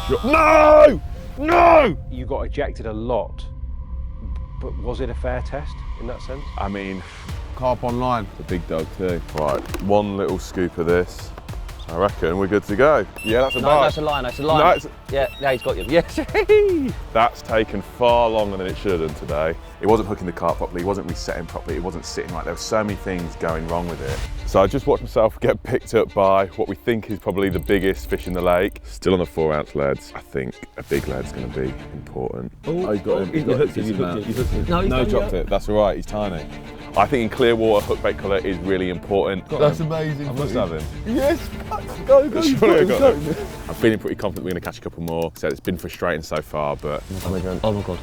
No! No! You got ejected a lot, but was it a fair test in that sense? I mean, Carp online. The big dog too. Right, one little scoop of this. I reckon we're good to go. Yeah, that's a bite. No, that's a line, that's a line. No, it's... Yeah, now he's got you. Yes. That's taken far longer than it should have done today. It wasn't hooking the carp properly, it wasn't resetting properly, it wasn't sitting right. There were so many things going wrong with it. So I just watched myself get picked up by what we think is probably the biggest fish in the lake. Still on the 4-ounce leads. I think a big lead's going to be important. Oh, you got him. You hooked it. No, he dropped it. That's all right, he's tiny. I think in clear water, hookbait colour is really important. That's amazing. I must have him. Yes, go. I'm feeling pretty confident we're going to catch a couple more. So it's been frustrating so far, but oh my god,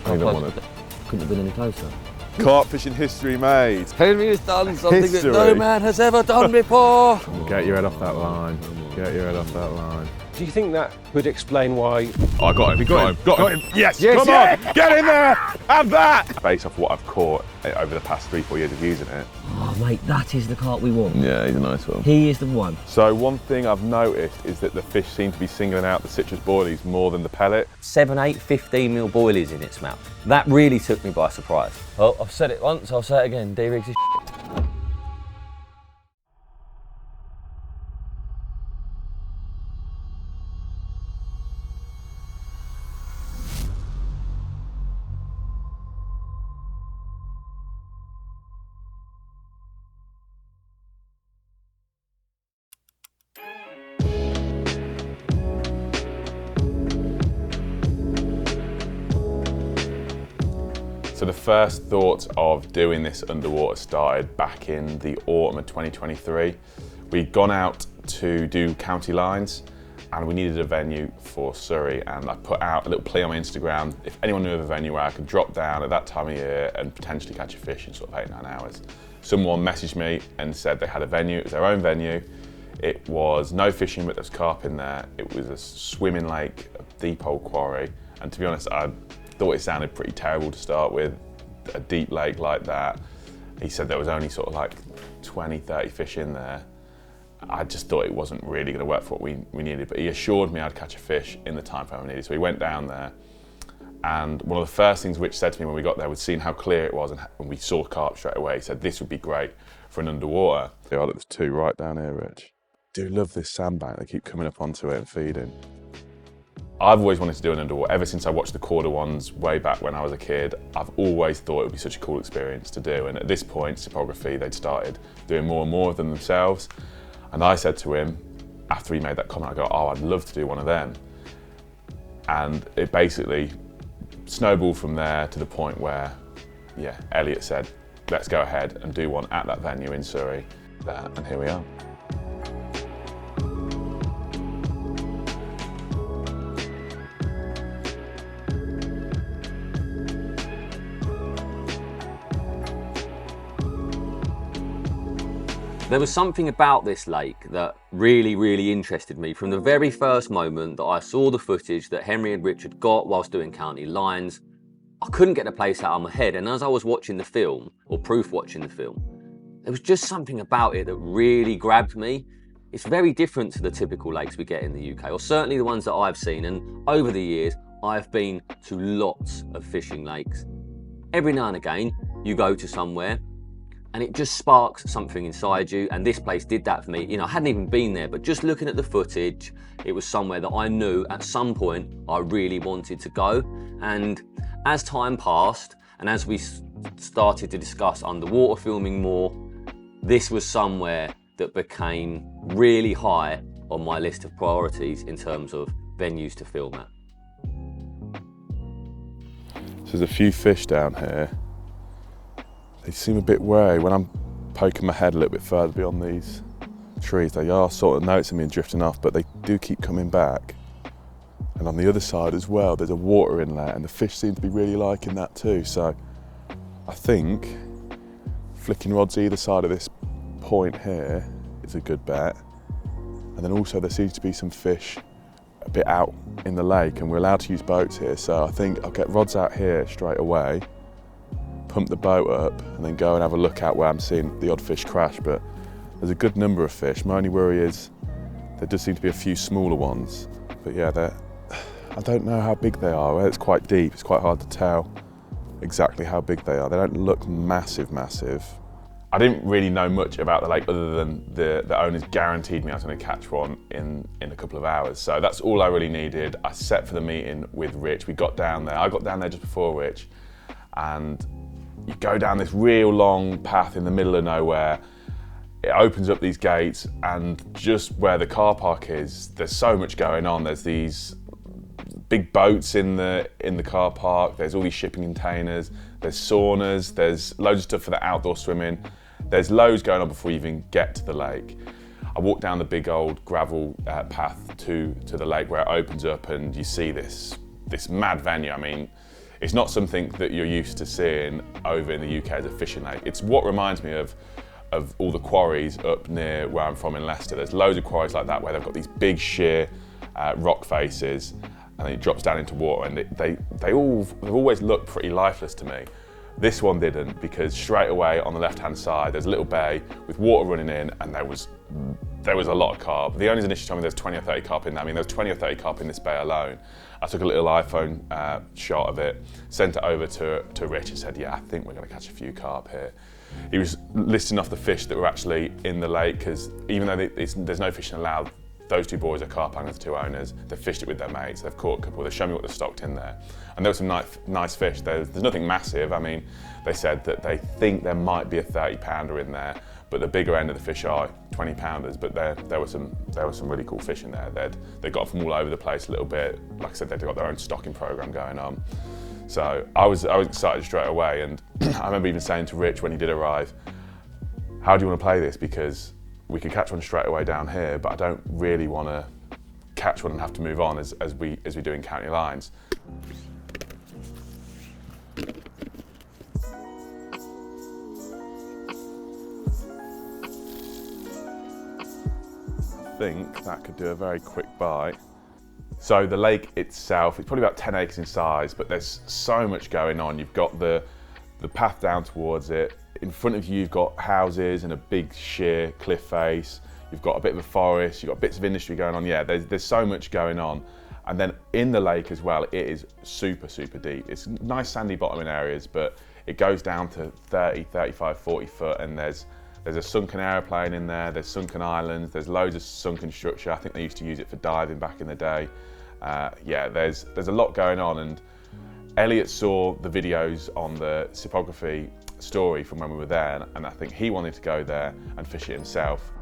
I don't want it. Couldn't have been any closer. Carp fishing history made. Henry has done something History. that no man has ever done before. Get your head off that line. Get your head off that line. Do you think that would explain why? Oh, I got him. Got him. Yes. Come on. Get in there. Have that. Based off what I've caught over the past 3-4 years of using it. Oh mate, that is the carp we want. Yeah, he's a nice one. He is the one. So one thing I've noticed is that the fish seem to be singling out the citrus boilies more than the pellet. 7, 8, 15 mil boilies in its mouth. That really took me by surprise. Oh, I've said it once, I'll say it again. D-Riggs is So the first thought of doing this underwater started back in the autumn of 2023. We'd gone out to do county lines and we needed a venue for Surrey, and I put out a little plea on my Instagram if anyone knew of a venue where I could drop down at that time of year and potentially catch a fish in sort of 8-9 hours. Someone messaged me and said they had a venue, it was their own venue. It was no fishing, but there was carp in there. It was a swimming lake, a deep old quarry, and to be honest, I thought it sounded pretty terrible to start with, a deep lake like that. He said there was only sort of like 20, 30 fish in there. I just thought it wasn't really going to work for what we needed, but he assured me I'd catch a fish in the time frame I needed. So we went down there, and one of the first things Rich said to me when we got there was seeing how clear it was, and when we saw carp straight away, he said this would be great for an underwater. Oh, there's 2 right down here, Rich. Do love this sandbank, they keep coming up onto it and feeding. I've always wanted to do an underwater. Ever since I watched the Quarter ones way back when I was a kid, I've always thought it would be such a cool experience to do. And at this point, Cypography, they'd started doing more and more of them themselves. And I said to him, after he made that comment, I go, oh, I'd love to do one of them. And it basically snowballed from there to the point where, yeah, Elliott said, let's go ahead and do one at that venue in Surrey. And here we are. There was something about this lake that really interested me from the very first moment that I saw the footage that Henry and Richard got whilst doing county lines. I couldn't get the place out of my head, and as I was watching the film, or proof watching the film, there was just something about it that really grabbed me. It's very different to the typical lakes we get in the UK, or certainly the ones that I've seen, and over the years I've been to lots of fishing lakes. Every now and again you go to somewhere and it just sparks something inside you, and this place did that for me. You know, I hadn't even been there, but just looking at the footage, it was somewhere that I knew at some point I really wanted to go. And as time passed, and as we started to discuss underwater filming more, this was somewhere that became really high on my list of priorities in terms of venues to film at. So there's a few fish down here. They seem a bit wary. When I'm poking my head a little bit further beyond these trees, they are sort of noticing me and drifting off, but they do keep coming back. And on the other side as well, there's a water inlet, and the fish seem to be really liking that too. So I think flicking rods either side of this point here is a good bet. And then also there seems to be some fish a bit out in the lake, and we're allowed to use boats here. So I think I'll get rods out here straight away, pump the boat up, and then go and have a look out where I'm seeing the odd fish crash. But there's a good number of fish. My only worry is there does seem to be a few smaller ones. But yeah, I don't know how big they are. It's quite deep, it's quite hard to tell exactly how big they are. They don't look massive. I didn't really know much about the lake other than the owners guaranteed me I was going to catch one in a couple of hours. So that's all I really needed. I set for the meeting with Rich. We got down there. I got down there just before Rich, and you go down this real long path in the middle of nowhere. It opens up these gates, and just where the car park is, there's so much going on. There's these big boats in the car park. There's all these shipping containers. There's saunas. There's loads of stuff for the outdoor swimming. There's loads going on before you even get to the lake. I walked down the big old gravel path to the lake where it opens up, and you see this mad venue. I mean, it's not something that you're used to seeing over in the UK as a fishing lake. It's what reminds me of all the quarries up near where I'm from in Leicester. There's loads of quarries like that where they've got these big sheer rock faces, and then it drops down into water, and they've always looked pretty lifeless to me. This one didn't, because straight away on the left-hand side there's a little bay with water running in, and there was a lot of carp. The owners initially told me there's 20 or 30 carp in there. I mean, there's 20 or 30 carp in this bay alone. I took a little iPhone shot of it, sent it over to Rich and said, yeah, I think we're going to catch a few carp here. He was listing off the fish that were actually in the lake, because even though there's no fishing allowed, those two boys are carp anglers, the two owners. They've fished it with their mates. They've caught a couple. They've shown me what they've stocked in there. And there were some nice fish. There's nothing massive. I mean, they said that they think there might be a 30-pounder in there, but the bigger end of the fish are 20-pounders. But there were some really cool fish in there. They got from all over the place a little bit. Like I said, they've got their own stocking program going on. So I was excited straight away. And I remember even saying to Rich when he did arrive, how do you want to play this? Because we could catch one straight away down here, but I don't really want to catch one and have to move on as we do in county lines. I think that could do a very quick bite. So the lake itself, it's probably about 10 acres in size, but there's so much going on. You've got the path down towards it. In front of you, you've got houses and a big sheer cliff face. You've got a bit of a forest, you've got bits of industry going on. Yeah, there's so much going on. And then in the lake as well, it is super deep. It's nice sandy bottom in areas, but it goes down to 30, 35, 40 foot, and there's a sunken aeroplane in there, there's sunken islands, there's loads of sunken structure. I think they used to use it for diving back in the day. Yeah, there's a lot going on, and Elliott saw the videos on the Cypography story from when we were there, and I think he wanted to go there and fish it himself.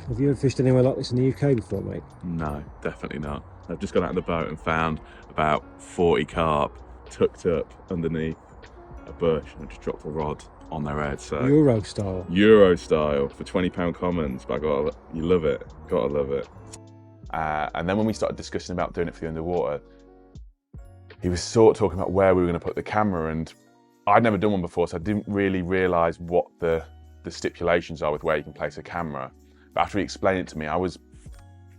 Have you ever fished anywhere like this in the UK before, mate? No, definitely not. I've just got out on the boat and found about 40 carp tucked up underneath a bush, and I just dropped a rod on their head. So Euro style for £20 commons, but you love it, gotta love it. And then when we started discussing about doing it for the underwater, he was sort of talking about where we were going to put the camera, and I'd never done one before, so I didn't really realise what the stipulations are with where you can place a camera. But after he explained it to me,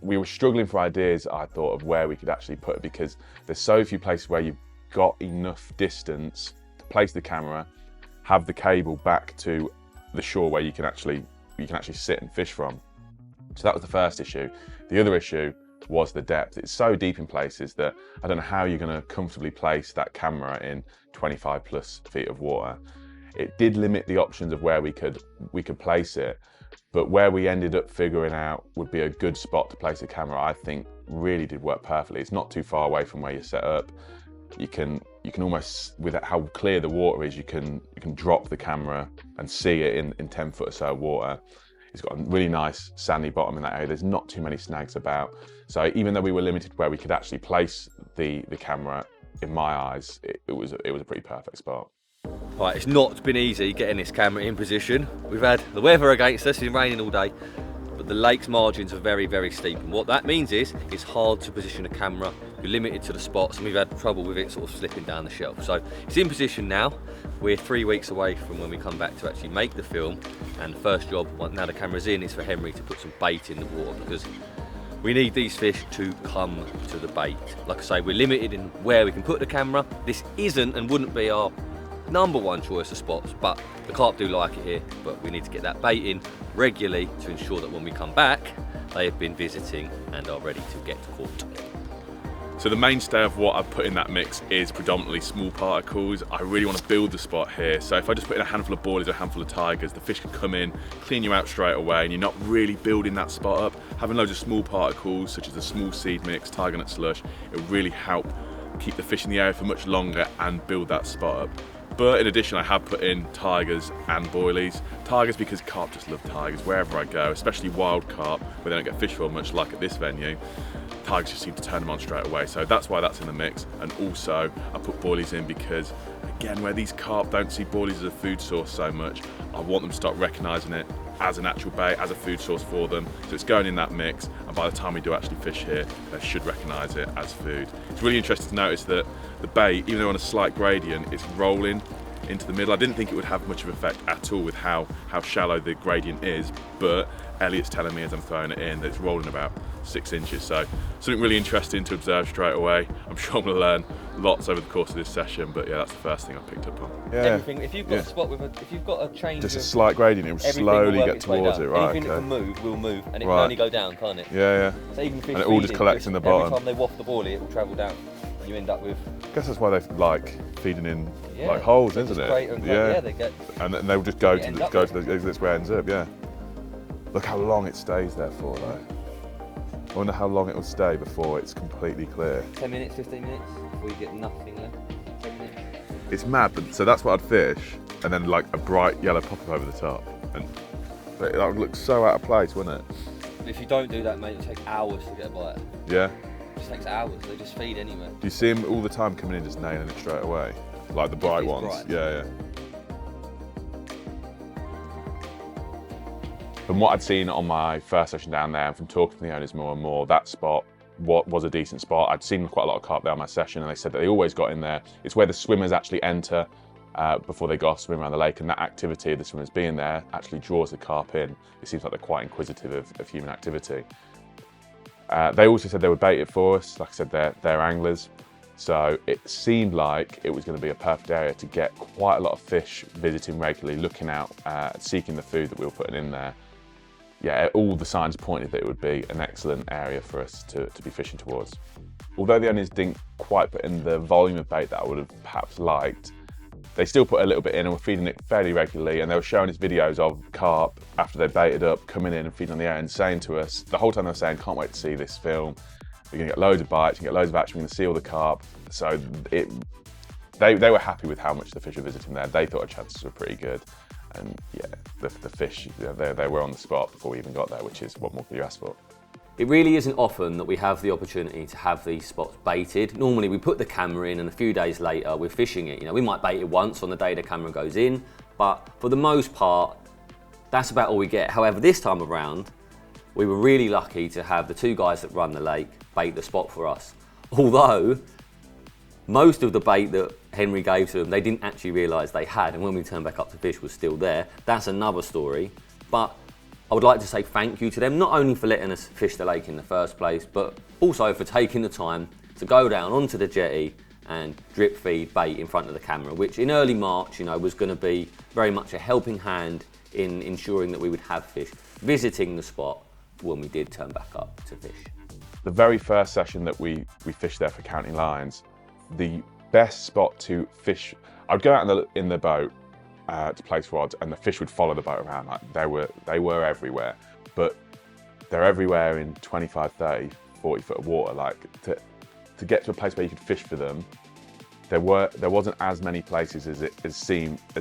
we were struggling for ideas, I thought, of where we could actually put it, because there's so few places where you've got enough distance to place the camera, have the cable back to the shore where you can actually sit and fish from. So that was the first issue. The other issue was the depth. It's so deep in places that I don't know how you're going to comfortably place that camera in 25 plus feet of water. It did limit the options of where we could place it, but where we ended up figuring out would be a good spot to place a camera, I think really did work perfectly. It's not too far away from where you're set up. You can almost, with how clear the water is, you can drop the camera and see it in 10 foot or so of water. It's got a really nice sandy bottom in that area. There's not too many snags about. So even though we were limited where we could actually place the camera, in my eyes, it was a pretty perfect spot. Right, it's not been easy getting this camera in position. We've had the weather against us, it's been raining all day, but the lake's margins are very steep. And what that means is it's hard to position a camera. You're limited to the spots, and we've had trouble with it sort of slipping down the shelf. So it's in position now. We're 3 weeks away from when we come back to actually make the film. And the first job, now the camera's in, is for Henry to put some bait in the water, because we need these fish to come to the bait. Like I say, we're limited in where we can put the camera. This isn't and wouldn't be our #1 choice of spots, but the carp do like it here. But we need to get that bait in regularly to ensure that when we come back, they have been visiting and are ready to get caught. So the mainstay of what I've put in that mix is predominantly small particles. I really want to build the spot here. So if I just put in a handful of boilies or a handful of tigers, the fish can come in, clean you out straight away, and you're not really building that spot up. Having loads of small particles, such as the small seed mix, tiger nut slush, it will really help keep the fish in the area for much longer and build that spot up. But in addition, I have put in tigers and boilies. Tigers because carp just love tigers wherever I go, especially wild carp, where they don't get fished for much, like at this venue. Tigers just seem to turn them on straight away, so that's why that's in the mix. And also, I put boilies in because, again, where these carp don't see boilies as a food source so much, I want them to start recognising it as an actual bait, as a food source for them. So it's going in that mix, and by the time we do actually fish here, they should recognise it as food. It's really interesting to notice that the bait, even though on a slight gradient, it's rolling into the middle. I didn't think it would have much of an effect at all with how shallow the gradient is, but Elliott's telling me as I'm throwing it in that it's rolling about 6 inches. So something really interesting to observe straight away. I'm sure I'm going to learn lots over the course of this session, but yeah, that's the first thing I picked up on. Yeah. Everything. If you've got a spot with if you've got a change, Just a slight gradient, it will slowly get towards it, right? Anything that can move will move, and it can only go down, can't it? Yeah. So even fish And it all just feeding, collects in the bottom. Every time they waft the boilie, it will travel down, and you end up with. I guess that's why they like feeding in like holes, isn't it? Yeah, they get. And then they'll just go to that's where it ends up. Yeah. Look how long it stays there for, though. I wonder how long it will stay before it's completely clear. 10 minutes, 15 minutes, before you get nothing left. 10 minutes. It's mad, but so that's what I'd fish, and then like a bright yellow pop-up over the top, and that would look so out of place, wouldn't it? If you don't do that, mate, it'll take hours to get a bite. Yeah. It just takes hours. They just feed anywhere. Do you see them all the time coming in, just nailing it straight away, like the bright ones? Bright. Yeah. From what I'd seen on my first session down there, and from talking to the owners more and more, that spot was a decent spot. I'd seen quite a lot of carp there on my session, and they said that they always got in there. It's where the swimmers actually enter before they go off swim around the lake, and that activity of the swimmers being there actually draws the carp in. It seems like they're quite inquisitive of human activity. They also said they would bait it for us. Like I said, they're anglers. So it seemed like it was going to be a perfect area to get quite a lot of fish visiting regularly, looking out, seeking the food that we were putting in there. Yeah, all the signs pointed that it would be an excellent area for us to be fishing towards. Although the owners didn't quite put in the volume of bait that I would have perhaps liked, they still put a little bit in and were feeding it fairly regularly, and they were showing us videos of carp after they baited up, coming in and feeding on the area and saying to us, the whole time they were saying, can't wait to see this film, you're gonna get loads of bites, you get loads of action, we're gonna see all the carp. So they were happy with how much the fish were visiting there. They thought our chances were pretty good. And yeah, the fish, they were on the spot before we even got there, which is what more could you ask for? It really isn't often that we have the opportunity to have these spots baited. Normally we put the camera in and a few days later we're fishing it. You know, we might bait it once on the day the camera goes in, but for the most part, that's about all we get. However, this time around, we were really lucky to have the two guys that run the lake bait the spot for us. Although, most of the bait that Henry gave to them, they didn't actually realise they had, and when we turned back up to fish was still there. That's another story. But I would like to say thank you to them, not only for letting us fish the lake in the first place, but also for taking the time to go down onto the jetty and drip feed bait in front of the camera, which in early March, you know, was going to be very much a helping hand in ensuring that we would have fish visiting the spot when we did turn back up to fish. The very first session that we fished there for County Lines, the best spot to fish, I'd go out in the boat to place rods, and the fish would follow the boat around. Like they were everywhere, but they're everywhere in 25, 30, 40 foot of water. Like to get to a place where you could fish for them, there wasn't as many places as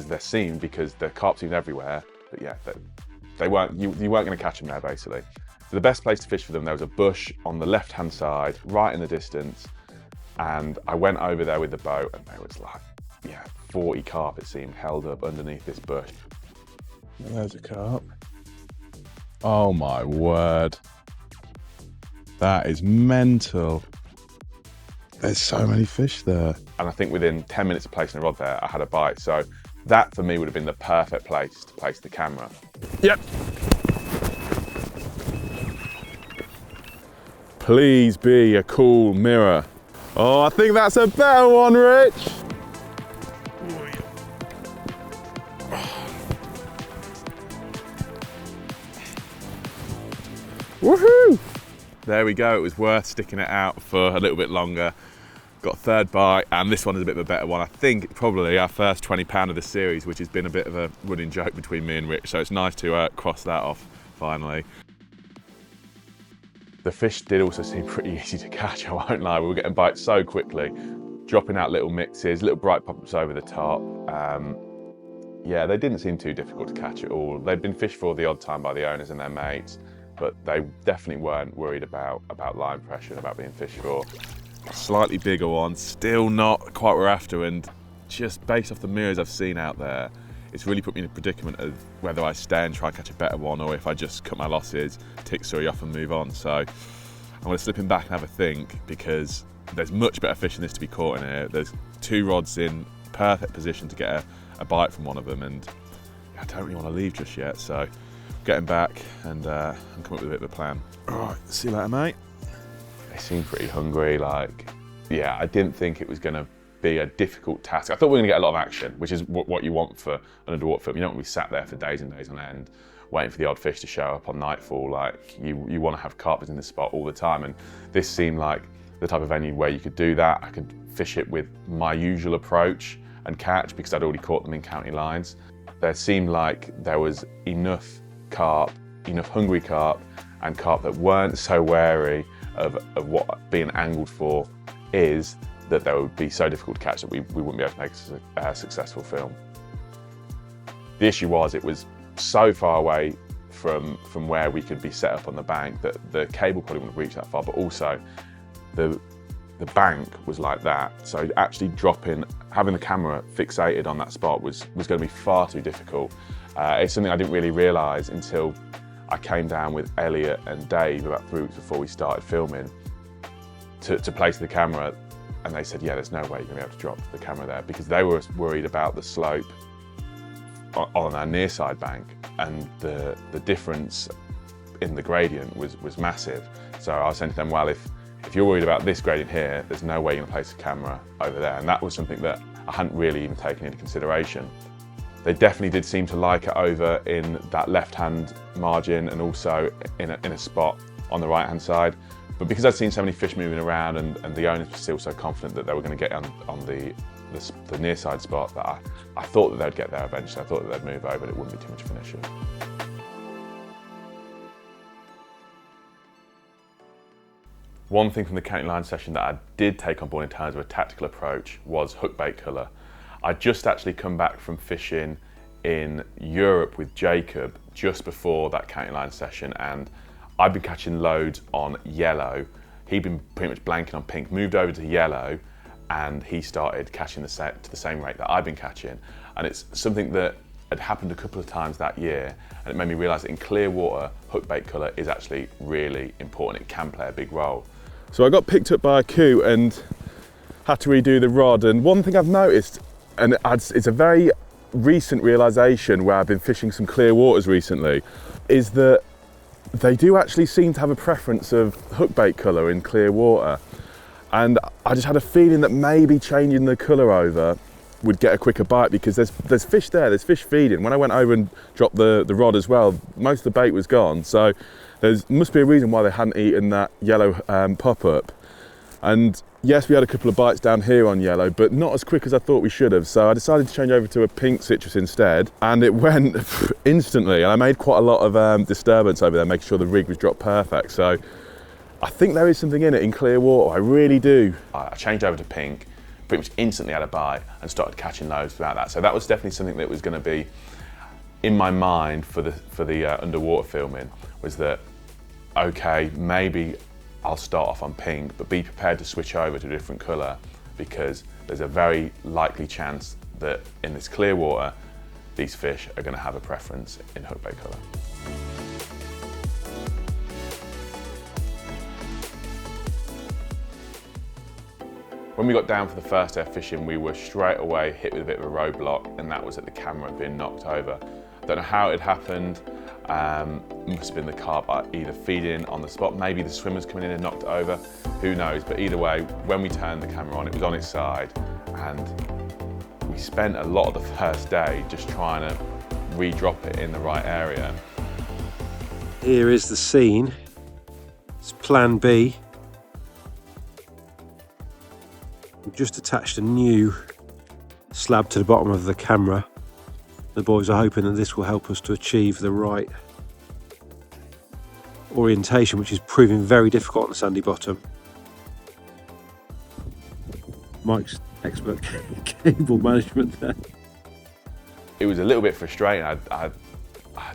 there seemed, because the carp seemed everywhere. But yeah, you weren't going to catch them there basically. So the best place to fish for them, there was a bush on the left hand side, right in the distance. And I went over there with the boat, and there was like, 40 carp, it seemed, held up underneath this bush. There's a carp. Oh my word. That is mental. There's so many fish there. And I think within 10 minutes of placing a rod there, I had a bite. So that for me would have been the perfect place to place the camera. Yep. Please be a cool mirror. Oh, I think that's a better one, Rich. Woohoo! There we go, it was worth sticking it out for a little bit longer. Got a third bite, and this one is a bit of a better one. I think probably our first 20 pound of the series, which has been a bit of a running joke between me and Rich, so it's nice to cross that off finally. The fish did also seem pretty easy to catch, I won't lie. We were getting bites so quickly, dropping out little mixes, little bright pop-ups over the top. Yeah, they didn't seem too difficult to catch at all. They'd been fished for the odd time by the owners and their mates, but they definitely weren't worried about line pressure and about being fished for. A slightly bigger one, still not quite what we're after, and just based off the mirrors I've seen out there, it's really put me in a predicament of whether I stay and try and catch a better one, or if I just cut my losses, tick Surrey off and move on. So I'm going to slip him back and have a think, because there's much better fish than this to be caught in here. There's 2 rods in perfect position to get a bite from one of them, and I don't really want to leave just yet, so getting back and come up with a bit of a plan. All right, see you later, mate. They seem pretty hungry, yeah, I didn't think it was going to be a difficult task. I thought we were going to get a lot of action, which is what you want for an underwater film. You don't want to be sat there for days and days on end waiting for the odd fish to show up on nightfall. You want to have carp in the spot all the time, and this seemed like the type of venue where you could do that. I could fish it with my usual approach and catch, because I'd already caught them in county lines. There seemed like there was enough carp, enough hungry carp, and carp that weren't so wary of what being angled for is, that they would be so difficult to catch that we wouldn't be able to make a successful film. The issue was, it was so far away from where we could be set up on the bank that the cable probably wouldn't reach that far, but also the bank was like that. So actually having the camera fixated on that spot was going to be far too difficult. It's something I didn't really realise until I came down with Elliott and Dave about 3 weeks before we started filming to place the camera, and they said, yeah, there's no way you're going to be able to drop the camera there, because they were worried about the slope on our near side bank, and the difference in the gradient was massive. So I was saying to them, well, if you're worried about this gradient here, there's no way you're going to place a camera over there. And that was something that I hadn't really even taken into consideration. They definitely did seem to like it over in that left-hand margin, and also in a spot on the right-hand side. But because I'd seen so many fish moving around, and the owners were still so confident that they were going to get on the near side spot, that I thought that they'd get there eventually. I thought that they'd move over, and it wouldn't be too much of an issue. One thing from the county line session that I did take on board in terms of a tactical approach was hookbait colour. I'd just actually come back from fishing in Europe with Jacob just before that county line session, and I'd been catching loads on yellow. He'd been pretty much blanking on pink, moved over to yellow, and he started catching to the same rate that I'd been catching. And it's something that had happened a couple of times that year, and it made me realise that in clear water, hookbait colour is actually really important. It can play a big role. So I got picked up by a coup and had to redo the rod. And one thing I've noticed, and it's a very recent realisation where I've been fishing some clear waters recently, is that they do actually seem to have a preference of hookbait colour in clear water. And I just had a feeling that maybe changing the colour over would get a quicker bite, because there's fish there, there's fish feeding. When I went over and dropped the rod as well, most of the bait was gone. So there must be a reason why they hadn't eaten that yellow pop-up. And yes, we had a couple of bites down here on yellow, but not as quick as I thought we should have. So I decided to change over to a pink citrus instead, and it went instantly. And I made quite a lot of disturbance over there, making sure the rig was dropped perfect. So I think there is something in it in clear water, I really do. I changed over to pink, pretty much instantly had a bite and started catching loads throughout that. So that was definitely something that was going to be in my mind for the underwater filming, was that, okay, maybe I'll start off on pink, but be prepared to switch over to a different colour, because there's a very likely chance that in this clear water, these fish are going to have a preference in hookbait colour. When we got down for the first day of fishing, we were straight away hit with a bit of a roadblock, and that was that the camera being knocked over. Don't know how it happened. Must have been the carp either feeding on the spot, maybe the swimmers coming in and knocked it over, who knows. But either way, when we turned the camera on, it was on its side, and we spent a lot of the first day just trying to re-drop it in the right area. Here is the scene It's plan B. We've just attached a new slab to the bottom of the camera. The boys are hoping that this will help us to achieve the right orientation, which is proving very difficult on the sandy bottom. Mike's expert cable management there. It was a little bit frustrating. I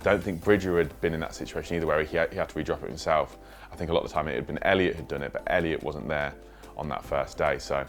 don't think Bridger had been in that situation either, where he had to redrop it himself. I think a lot of the time it had been Elliott who'd done it, but Elliott wasn't there on that first day. So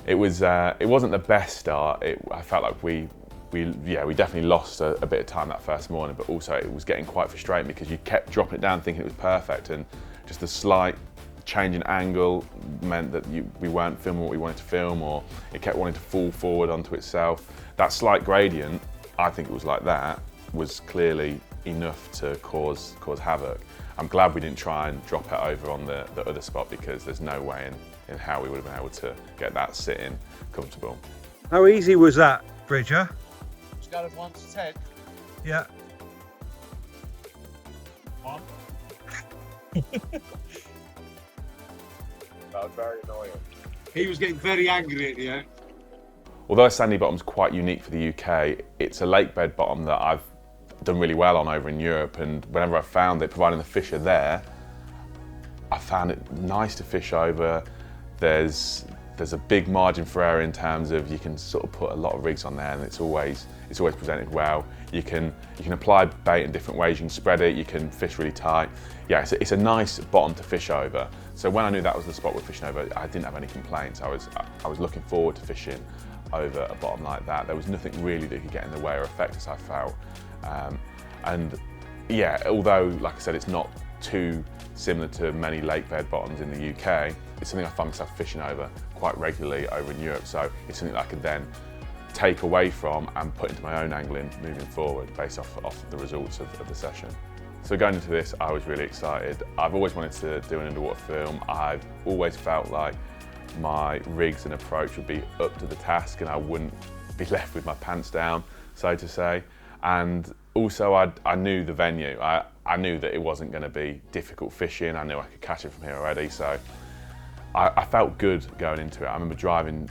it wasn't the best start. I felt like we definitely lost a bit of time that first morning, but also it was getting quite frustrating because you kept dropping it down thinking it was perfect, and just a slight change in angle meant that we weren't filming what we wanted to film, or it kept wanting to fall forward onto itself. That slight gradient, I think it was like that, was clearly enough to cause havoc. I'm glad we didn't try and drop it over on the other spot, because there's no way in how we would have been able to get that sitting comfortable. How easy was that, Bridger? Scale of 1 to 10. Yeah. 1. That was very annoying. He was getting very angry at the end. Although sandy bottom's quite unique for the UK, it's a lake bed bottom that I've done really well on over in Europe, and whenever I found it, providing the fish are there, I found it nice to fish over. There's a big margin for error in terms of you can sort of put a lot of rigs on there, and it's always presented well. You can apply bait in different ways. You can spread it. You can fish really tight. Yeah, it's a nice bottom to fish over. So when I knew that was the spot we're fishing over, I didn't have any complaints. I was looking forward to fishing over a bottom like that. There was nothing really that could get in the way or affect us, I felt. And yeah, although, like I said, it's not too similar to many lake bed bottoms in the UK, it's something I find myself fishing over quite regularly over in Europe. So it's something that I could then take away from and put into my own angling moving forward based off the results of the session. So going into this, I was really excited. I've always wanted to do an underwater film. I've always felt like my rigs and approach would be up to the task, and I wouldn't be left with my pants down, so to say. And also I knew the venue. I knew that it wasn't going to be difficult fishing. I knew I could catch it from here already, so I felt good going into it. I remember driving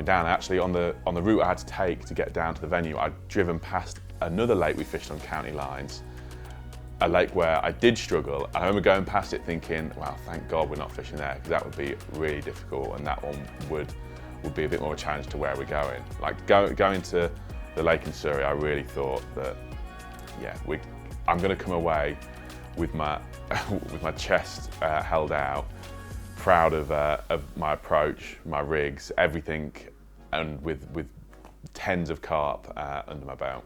down. Actually, on the route I had to take to get down to the venue, I'd driven past another lake we fished on county lines, a lake where I did struggle. And I remember going past it thinking, wow, thank God we're not fishing there, because that would be really difficult, and that one would be a bit more of a challenge to where we're going. Like going to the lake in Surrey, I really thought that, yeah, I'm going to come away with my chest held out, proud of my approach, my rigs, everything, and with tens of carp under my belt.